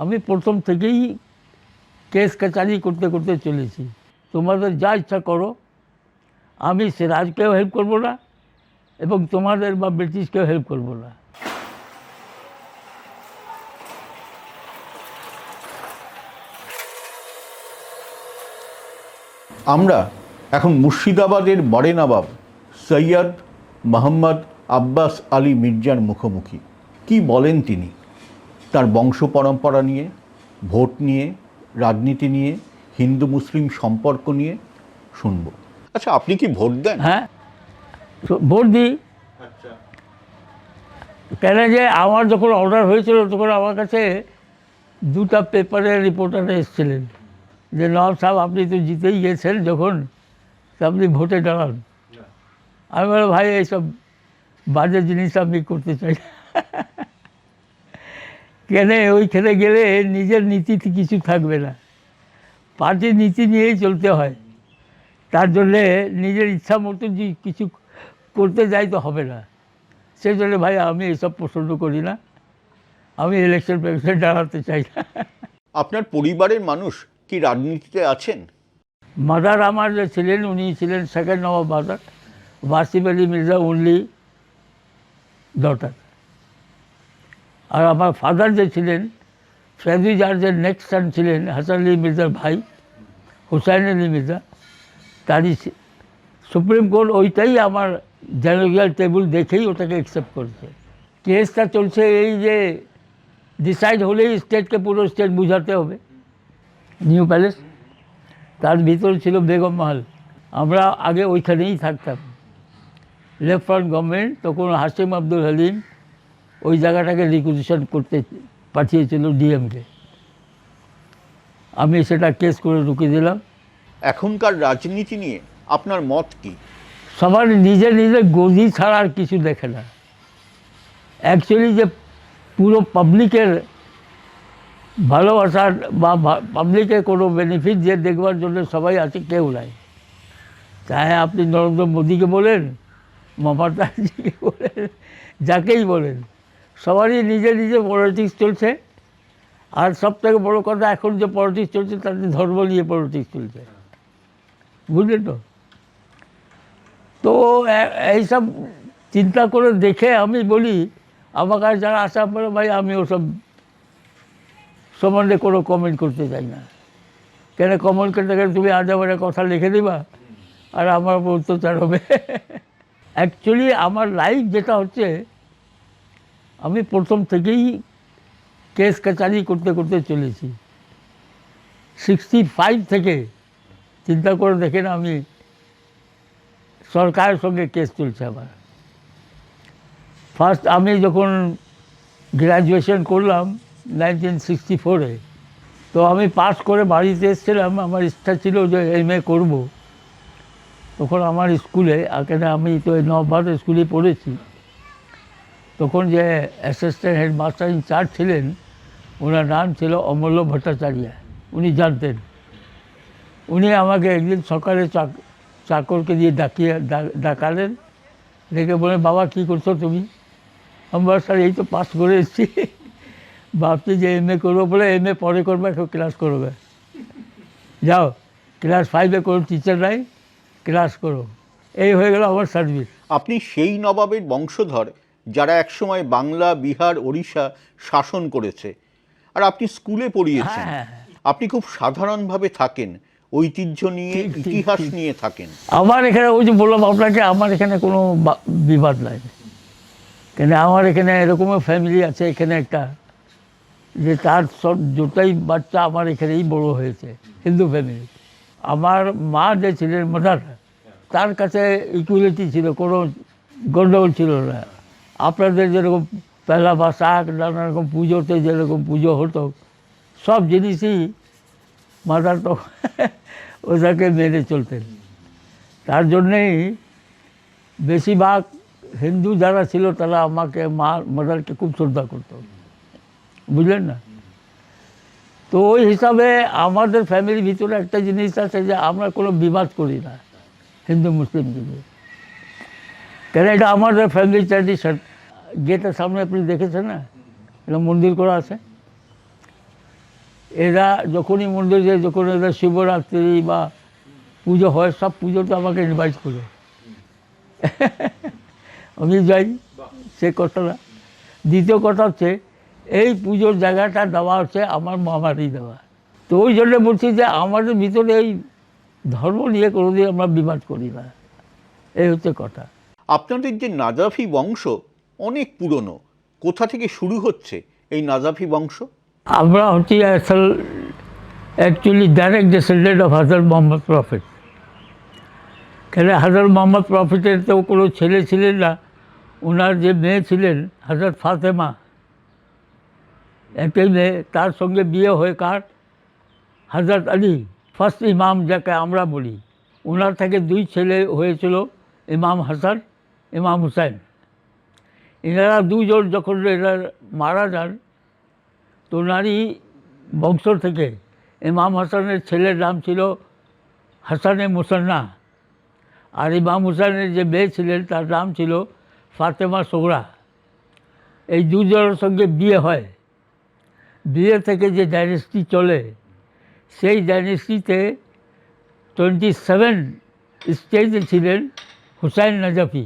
আমি প্রথম থেকেই কেস কাচারি করতে করতে চলেছি। তোমাদের যা ইচ্ছা করো, আমি সিরাজকেও হেল্প করবো না এবং তোমাদের বা ব্রিটিশকেও হেল্প করবো না। আমরা এখন মুর্শিদাবাদের বড়ে নবাব সৈয়দ মোহাম্মদ আব্বাস আলী মির্জার মুখোমুখি। কি বলেন তিনি তার বংশ পরম্পরা নিয়ে, ভোট নিয়ে, রাজনীতি নিয়ে, হিন্দু মুসলিম সম্পর্ক নিয়ে শুনব। আচ্ছা, আপনি কি ভোট দেন? হ্যাঁ, ভোট দিই। কেন যে আমার যখন অর্ডার হয়েছিল তখন আমার কাছে দুটা পেপারের রিপোর্টার এসেছিলেন যে নওয়াব সাহেব আপনি তো জিতেই গেছেন, যখন তো আপনি ভোটে দাঁড়ান। আমি বললাম ভাই এইসব বাজে জিনিস আমি করতে চাই না। কেন ওইখানে গেলে নিজের নীতিতে কিছু থাকবে না, পার্টির নীতি নিয়েই চলতে হয়। তার জন্যে নিজের ইচ্ছা মতো যে কিছু করতে যাই তো হবে না। সেই জন্য ভাই আমি এসব পছন্দ করি না, আমি ইলেকশন ফেলেকশন দাঁড়াতে চাই না। আপনার পরিবারের মানুষ কি রাজনীতিতে আছেন? মাদার আমার যে ছিলেন উনি ছিলেন সেকেন্ড নবাব mother, Wasim Ali Mirza only daughter. আর আমার ফাদার যে ছিলেন ফেজি জার্জের নেক্সট সান ছিলেন হাসান আলী মির্জার ভাই হুসাইন আলী মির্জা, তারই সুপ্রিম কোর্ট ওইটাই আমার জেনোগ্রাল টেবিল দেখেই ওটাকে অ্যাকসেপ্ট করেছে। কেসটা চলছে এই যে ডিসাইড হলেই স্টেটকে পুরো স্টেট বুঝাতে হবে। নিউ প্যালেস, তার ভিতরে ছিল বেগম মহল, আমরা আগে ওইখানেই থাকতাম। লেফট ফ্রন্ট গভর্নমেন্ট তখন হাসিম আব্দুল হালিম ওই জায়গাটাকে রিকুইজিশন করতে পাঠিয়েছিল ডিএমকে, আমি সেটা কেস করে ঢুকিয়ে দিলাম। এখনকার রাজনীতি নিয়ে আপনার মত কি? সবার নিজের নিজের গদি ছাড়া আর কিছু দেখে না। অ্যাকচুয়ালি যে পুরো পাবলিকের ভালোবাসার বা পাবলিকের কোনো বেনিফিট যে দেখবার জন্য সবাই আছে কেউ নাই। চাহে আপনি নরেন্দ্র মোদীকে বলেন, মমতা জিকে বলেন, যাকেই বলেন, সবারই নিজে নিজে পলিটিক্স চলছে। আর সবথেকে বড় কথা, এখন যে পলিটিক্স চলছে তাতে ধর্ম নিয়ে পলিটিক্স চলছে, বুঝলেন তো? তো এইসব চিন্তা করে দেখে আমি বলি, আমার কাছে যারা আসা পড়ে ভাই আমি ওসব সম্বন্ধে কোনো কমেন্ট করতে চাই না। কেন কমেন্ট করতে গেলে তুমি আজ আমার কথা লিখে দিবা আর আমার উপর অত্যাচার হবে। অ্যাকচুয়ালি আমার লাইফ যেটা হচ্ছে, আমি প্রথম থেকেই কেস কাচারি করতে করতে চলেছি। 65 থেকে চিন্তা করে দেখেন, আমি সরকারের সঙ্গে কেস চলছে আমার। ফার্স্ট আমি যখন গ্র্যাজুয়েশন করলাম 1964-এ, তো আমি পাস করে বাড়িতে এসেছিলাম। আমার ইচ্ছা ছিল যে MA করব। তখন আমার স্কুলে, কেন আমি তো নবাব স্কুলে পড়েছি, তখন যে অ্যাসিস্ট্যান্ট হেডমাস্টার ইনচার্জ ছিলেন ওনার নাম ছিল অমূল্য ভট্টাচার্য। উনি জানতেন। উনি আমাকে একদিন সকালে চাকরকে দিয়ে ডাকালেন, ডেকে বলেন বাবা কী করছো তুমি? আমি বললাম স্যার এই তো পাস করে এসেছি, ভাবছি যে MA করবো। বলে MA পরে করবে, এখন ক্লাস করবে, যাও ক্লাস 5-এ করো, টিচার নাই, ক্লাস করো। এই হয়ে গেল আমার সার্ভিস। আপনি সেই নবাবের বংশধর যারা একসময় বাংলা, বিহার, ওড়িশা শাসন করেছে, আর আপনি স্কুলে পড়িয়েছেন। হ্যাঁ, আপনি খুব সাধারণভাবে থাকেন, ঐতিহ্য নিয়ে, ইতিহাস নিয়ে থাকেন। আমার এখানে ওই যে বললাম আপনাকে, আমার এখানে কোনো বিবাদ নাই। কেন আমার এখানে এরকমও ফ্যামিলি আছে এখানে একটা, যে তার সব দুটাই বাচ্চা আমার এখানেই বড় হয়েছে, হিন্দু ফ্যামিলি। আমার মা যে ছিলেন মাদার, তার কাছে ইকুয়ালিটি ছিল, কোনো গণ্ডগোল ছিল না। আপনাদের যেরকম পয়লা বৈশাখ, নানা রকম পুজোতে যেরকম পুজো হতো, সব জিনিসই মাদার তো ওটাকে মেনে চলতেন। তার জন্যেই বেশিরভাগ হিন্দু যারা ছিল তারা আমাকে মাদারকে খুব শ্রদ্ধা করতো, বুঝলেন না? তো ওই হিসাবে আমাদের ফ্যামিলির ভিতরে একটা জিনিস আছে যে আমরা কোনো বিবাদ করি না হিন্দু মুসলিম নিয়ে। কেন এটা আমাদের ফ্যামিলি ট্র্যাডিশন। গেটের সামনে আপনি দেখেছেন না, এটা মন্দির করা আছে। এরা যখনই মন্দিরে যখন এরা শিবরাত্রি বা পুজো হয়, সব পুজোতে আমাকে ইনভাইট করে, আমি যাই। সে কথাটা। দ্বিতীয় কথা হচ্ছে এই পুজোর জায়গাটা দেওয়া হচ্ছে আমার মামারই দেওয়া। তো ওই জন্য বলছি যে আমাদের ভিতরে এই ধর্ম নিয়ে কোনোদিন আমরা বিবাদ করি না, এই হচ্ছে কথা। আপনাদের যে নাজাফি বংশ অনেক পুরনো, কোথা থেকে শুরু হচ্ছে এই নাজাফি বংশ? আমরা হচ্ছি আসল actually direct descendant of Hazrat Mohammad prophet. কেন হযরত মোহাম্মদ প্রফেটের তো কোনো ছেলে ছিলেন না, ওনার যে মেয়ে ছিলেন হযরত ফাতেমা, একটাই মেয়ে, তার সঙ্গে বিয়ে হয়ে কার, হযরত আলী ফার্স্ট ইমাম যাকে আমরা বলি, ওনার থেকে 2 ছেলে হয়েছিল, ইমাম হাসান, ইমাম হুসাইন। এনারা 2 জন যখন এরা মারা যান, তো ওনারই বংশ থেকে ইমাম হাসানের ছেলের নাম ছিল হাসানে মুসান্না, আর ইমাম হুসাইনের যে মেয়ে ছিলেন তার নাম ছিল ফাতেমা সোগরা। এই 2 জনের সঙ্গে বিয়ে হয়। বিয়ে থেকে যে ডাইনেস্টি চলে, সেই ডাইনেস্টিতে 27 স্টেজে ছিলেন হুসাইন নাজাফি।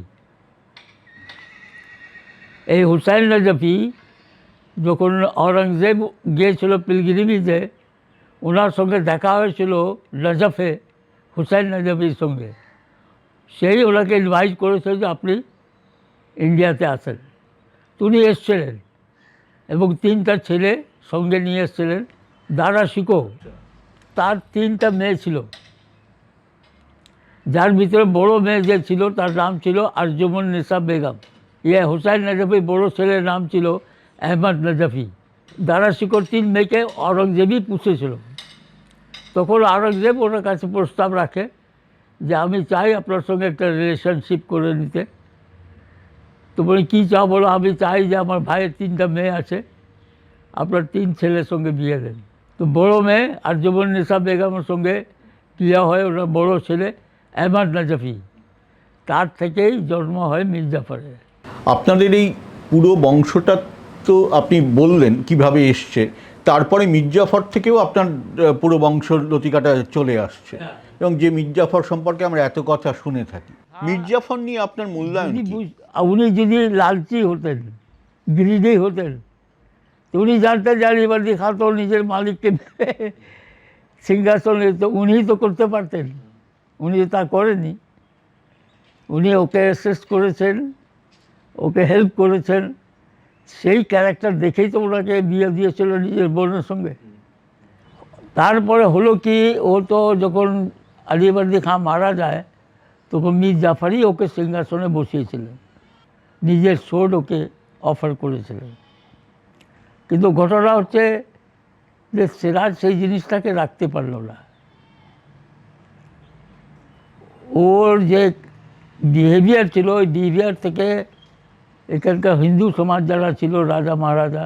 এই হুসাইন নাজাফি যখন আওরঙ্গজেব গিয়েছিল পিলগ্রিমেজে, ওনার সঙ্গে দেখা হয়েছিল নজফে হুসাইন নাজাফির সঙ্গে। সেই ওনাকে ইনভাইট করেছে যে আপনি ইন্ডিয়াতে আসেন। উনি এসছিলেন এবং 3টা ছেলে সঙ্গে নিয়ে এসছিলেন। দারা শিকো, তার 3টা মেয়ে ছিল, যার ভিতরে বড় মেয়ে যে ছিল তার নাম ছিল আরজুমন নিসা বেগম। হুসাইন নাজাফির বড় ছেলের নাম ছিল আহমদ নাজাফি। দারা শিকোর 3 মেয়েকে আওরঙ্গজেবই পুষেছিল। তখন আওরঙ্গজেব ওনার কাছে প্রস্তাব রাখে যে আমি চাই আপনার সঙ্গে একটা রিলেশনশিপ করে নিতে। তো বলি কী চাও বলো? আমি চাই যে আমার ভাইয়ের 3টা মেয়ে আছে, আপনার 3 ছেলের সঙ্গে বিয়ে দেন। তো বড় মেয়ে আরজুমন নিসা বেগমের সঙ্গে বিয়ে হয় ওনার বড় ছেলে আহমদ নাজাফি, তার থেকেই জন্ম হয় মীর জাফরের। আপনাদের এই পুরো বংশটা তো আপনি বললেন কিভাবে এসছে, তারপরে মীর জাফর থেকেও আপনার পুরো বংশ লতিকাটা চলে আসছে, এবং যে মীর জাফর সম্পর্কে আমরা এত কথা শুনে থাকি। মীর জাফর নিয়ে আপনার মূল্যায়ন কি? উনি যদি লালচি হতেন, গ্রিডি হতেন, তো উনি জানতেন যে আলিবর্দী খাঁ তো নিজের মালিককে সিংহাসনে, তো উনিই তো করতে পারতেন। উনি তা করেনি। উনি ওকে অ্যাসিস্ট করেছেন, ওকে হেল্প করেছেন। সেই ক্যারেক্টার দেখেই তো ওনাকে বিয়ে দিয়েছিল নিজের বোনের সঙ্গে। তারপরে হলো কি, ও তো যখন আলিবর্দী খাঁ মারা যায়, তখন মীর জাফরই ওকে সিংহাসনে বসিয়েছিলেন, নিজের সোর্ড ওকে অফার করেছিলেন। কিন্তু ঘটনা হচ্ছে যে সিরাজ সেই জিনিসটাকে রাখতে পারল না। ওর যে বিহেভিয়ার ছিল, ওই বিহেভিয়ার থেকে এখানকার হিন্দু সমাজ যারা ছিল, রাজা মহারাজা,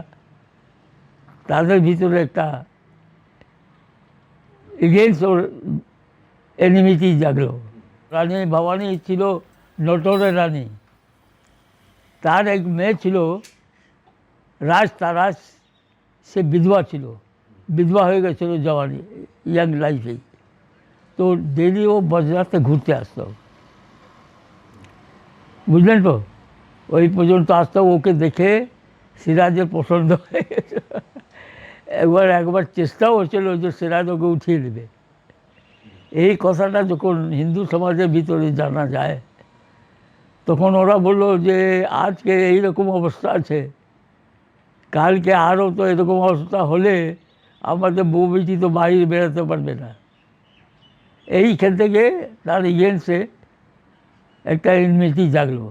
তাদের ভিতরে একটা এগেনস্ট ওর এনিমিটি জাগলো। রানী ভবানী ছিল নটরের রানী। তার এক মেয়ে ছিল রাজ তারাস, সে বিধবা ছিল, বিধবা হয়ে গেছিল জওয়ানি, ইয়াং লাইফেই। তো ডেলি ও বজরাতে ঘুরতে আসতো, বুঝলেন তো? ওই পর্যন্ত আসতো। ওকে দেখে সিরাজের পছন্দ হয়ে গেছে। একবার চেষ্টাও হচ্ছিল যে সিরাজ ওকে উঠিয়ে দেবে। এই কথাটা যখন হিন্দু সমাজের ভিতরে জানা যায়, তখন ওরা বললো যে আজকে এইরকম অবস্থা আছে, কালকে আরও তো এরকম অবস্থা হলে আমাদের বউ বেটি তো বাইরে বেরোতে পারবে না। এইখান থেকে তার এগেন্সে একটা এনমিটি জাগলো,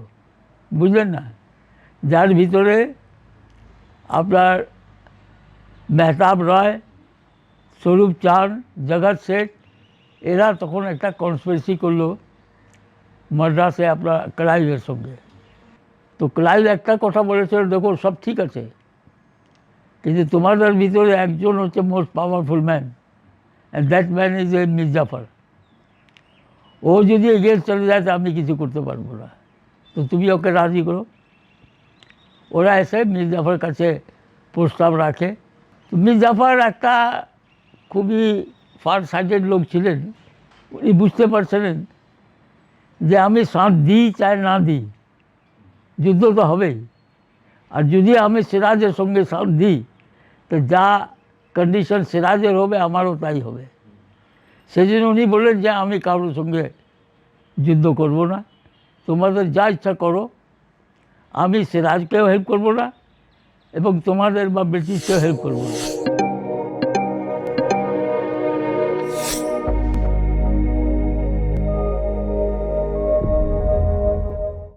বুঝলেন না? যার ভিতরে আপনার মেহতাব রায়, স্বরূপ চাঁদ, জগৎ শেঠ, এরা তখন একটা কনস্পিরেসি করলো মাদ্রাসে আপনার ক্লাইভের সঙ্গে। তো ক্লাইভ একটা কথা বলেছিল, দেখো সব ঠিক আছে, কিন্তু তোমাদের ভিতরে একজন হচ্ছে most powerful man, and that man is a Mir Jafar. ও যদি এগেন্স্ট চলে যায় তো আমি কিছু করতে পারবো না, তো তুমি ওকে রাজি করো। ওরা এসে মীর জাফরের কাছে প্রস্তাব রাখে। তো মীর জাফর একটা খুবই ফার সাইডেড লোক ছিলেন। উনি বুঝতে পারছিলেন যে আমি সাথ দিই চাই না দিই, যুদ্ধ তো হবেই। আর যদি আমি সিরাজের সঙ্গে সাথ দিই তো যা কন্ডিশন সিরাজের হবে আমারও তাই হবে। সেই জন্য উনি বললেন যে আমি কারোর সঙ্গে যুদ্ধ করব না, তোমাদের যা ইচ্ছা করো, আমি সিরাজকেও হেল্প করব না এবং তোমাদের বা ব্রিটিশকেও হেল্প করব না।